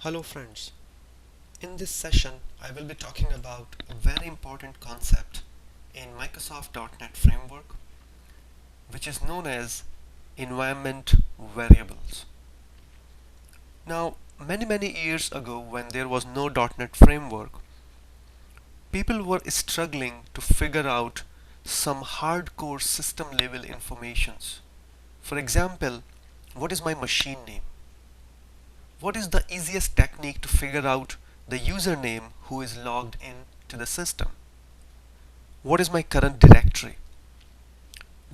Hello friends, in this session I will be talking about a very important concept in Microsoft.NET framework, which is known as environment variables. Now many years ago, when there was no .NET framework, people were struggling to figure out some hardcore system level informations. For example, what is my machine name? What is the easiest technique to figure out the username who is logged in to the system? What is my current directory?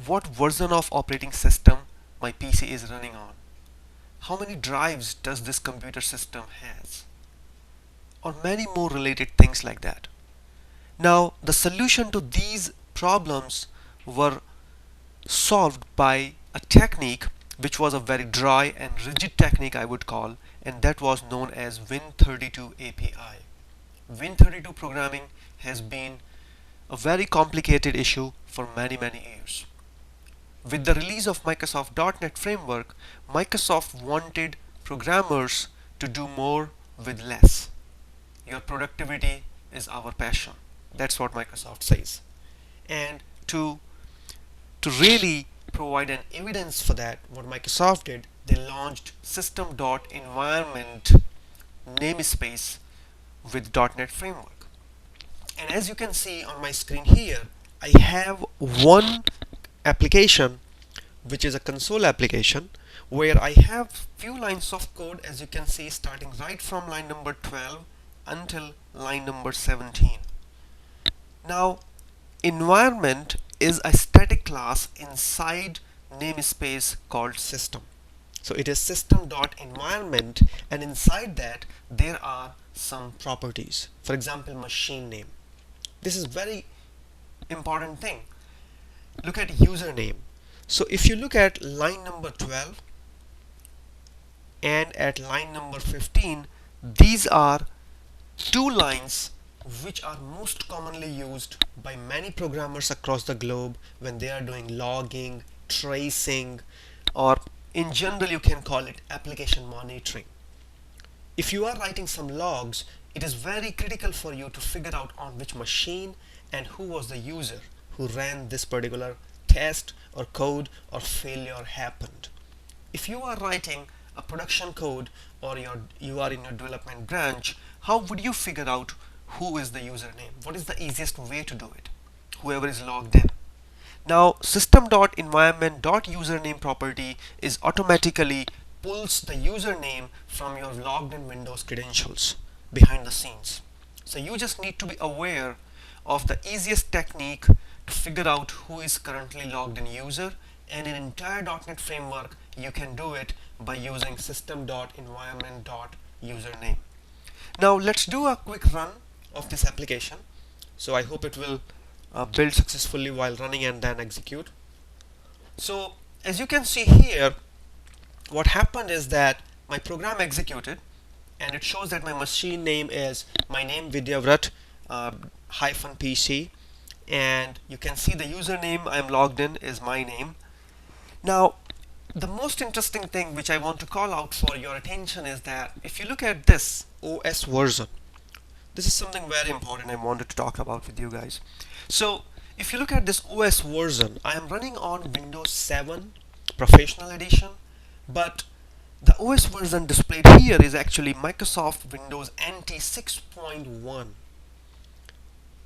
What version of operating system my PC is running on? How many drives does this computer system has? Or many more related things like that. Now, the solution to these problems were solved by a technique which was a very dry and rigid technique, I would call, and that was known as Win32 API. Win32 programming has been a very complicated issue for many years. With the release of Microsoft.NET framework, Microsoft wanted programmers to do more with less. Your productivity is our passion. That's what Microsoft says. And to really provide an evidence for that, what Microsoft did, they launched system.environment namespace with .NET framework. And as you can see on my screen here, I have one application which is a console application where I have few lines of code, as you can see, starting right from line number 12 until line number 17. Now, environment is a static class inside namespace called system. So it is system.environment, and inside that there are some properties. For example, machine name. This is very important thing. Look at username. So if you look at line number 12 and at line number 15, these are two lines which are most commonly used by many programmers across the globe when they are doing logging, tracing, or in general you can call it application monitoring. If you are writing some logs, it is very critical for you to figure out on which machine and who was the user who ran this particular test or code or failure happened. If you are writing a production code or you are in your development branch, how would you figure out who is the username? What is the easiest way to do it? Whoever is logged in. Now, system.environment.username property is automatically pulls the username from your logged in Windows credentials behind the scenes. So you just need to be aware of the easiest technique to figure out who is currently logged in user, and in entire .NET framework you can do it by using system.environment.username. Now let's do a quick run of this application. So I hope it will build successfully while running and then execute. So as you can see here, what happened is that my program executed and it shows that my machine name is my name Vidyavrat -PC, and you can see the username I'm logged in is my name. Now the most interesting thing which I want to call out for your attention is that if you look at this OS version, this is something very important I wanted to talk about with you guys. So if you look at this OS version, I am running on Windows 7 Professional Edition, but the OS version displayed here is actually Microsoft Windows NT 6.1.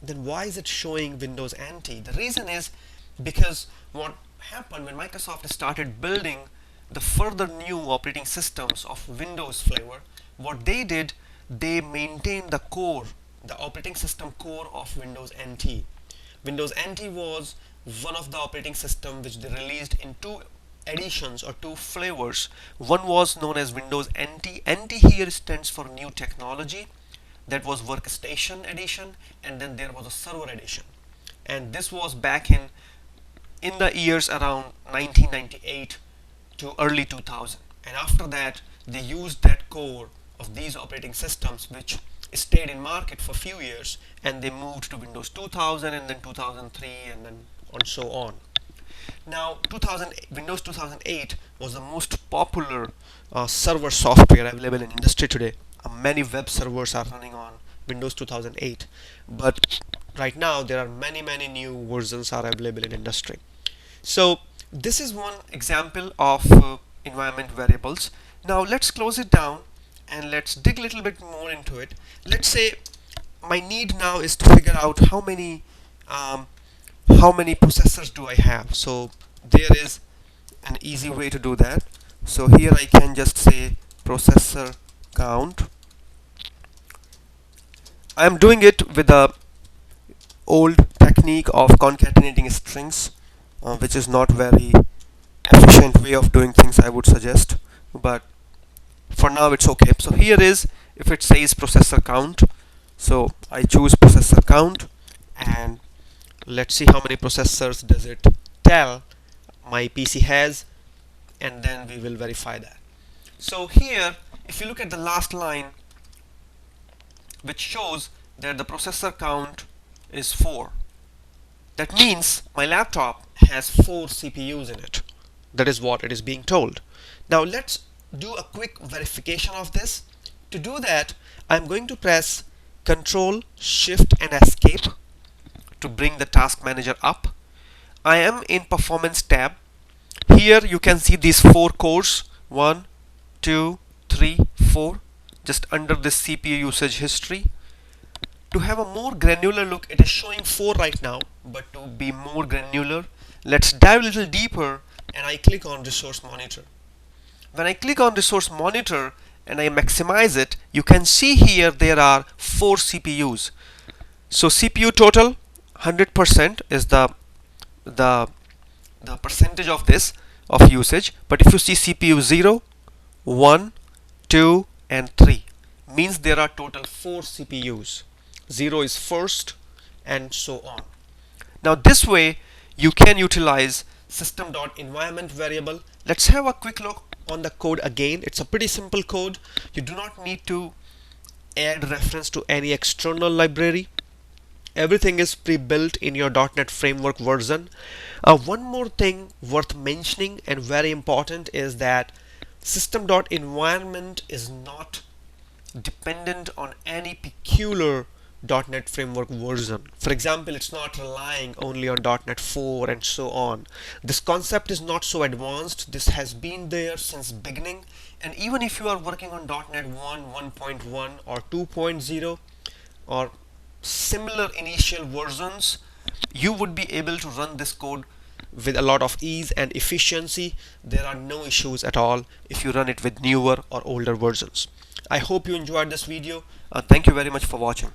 Then why is it showing Windows NT? The reason is because what happened when Microsoft started building the further new operating systems of Windows flavor, what they did, they maintained the core, the operating system core of Windows NT. Windows NT was one of the operating system which they released in two editions or two flavors. One was known as Windows NT. NT here stands for new technology. That was workstation edition, and then there was a server edition. And this was back in the years around 1998 to early 2000. And after that, they used that core of these operating systems which stayed in market for a few years, and they moved to Windows 2000 and then 2003 and then so on. Now Windows 2008 was the most popular server software available in industry today. many web servers are running on Windows 2008, but right now there are many new versions are available in industry. So this is one example of environment variables. Now let's close it down and let's dig a little bit more into it. Let's say my need now is to figure out um, how many processors do I have. So there is an easy way to do that. So here I can just say processor count. I am doing it with the old technique of concatenating strings, which is not very efficient way of doing things, I would suggest, but for now it's okay. So here is, if it says processor count, so I choose processor count, and let's see how many processors does it tell my PC has, and then we will verify that. So here, if you look at the last line, which shows that the processor count is 4. That means my laptop has 4 CPUs in it. That is what it is being told. Now let's do a quick verification of this. To do that, I'm going to press Control, Shift and Escape to bring the task manager up. I am in Performance tab. Here you can see these 4 cores, 1, 2, 3, 4, just under this CPU usage history. To have a more granular look, it is showing 4 right now, but to be more granular, let's dive a little deeper, and I click on Resource Monitor. When I click on Resource Monitor and I maximize it, you can see here there are 4 CPUs. So CPU total 100% is the percentage of this of usage, but if you see CPU 0, 1, 2 and 3, means there are total 4 CPUs. 0 is first and so on. Now this way you can utilize system.environmentVariable. Let's have a quick look on the code again. It's a pretty simple code. You do not need to add reference to any external library. Everything is pre-built in your .NET Framework version. One more thing worth mentioning and very important is that system.environment is not dependent on any peculiar .NET Framework version. For example, it's not relying only on .NET 4 and so on. This concept is not so advanced. This has been there since beginning, and even if you are working on .NET 1, 1.1 or 2.0 or similar initial versions, you would be able to run this code with a lot of ease and efficiency. There are no issues at all if you run it with newer or older versions. I hope you enjoyed this video. Thank you very much for watching.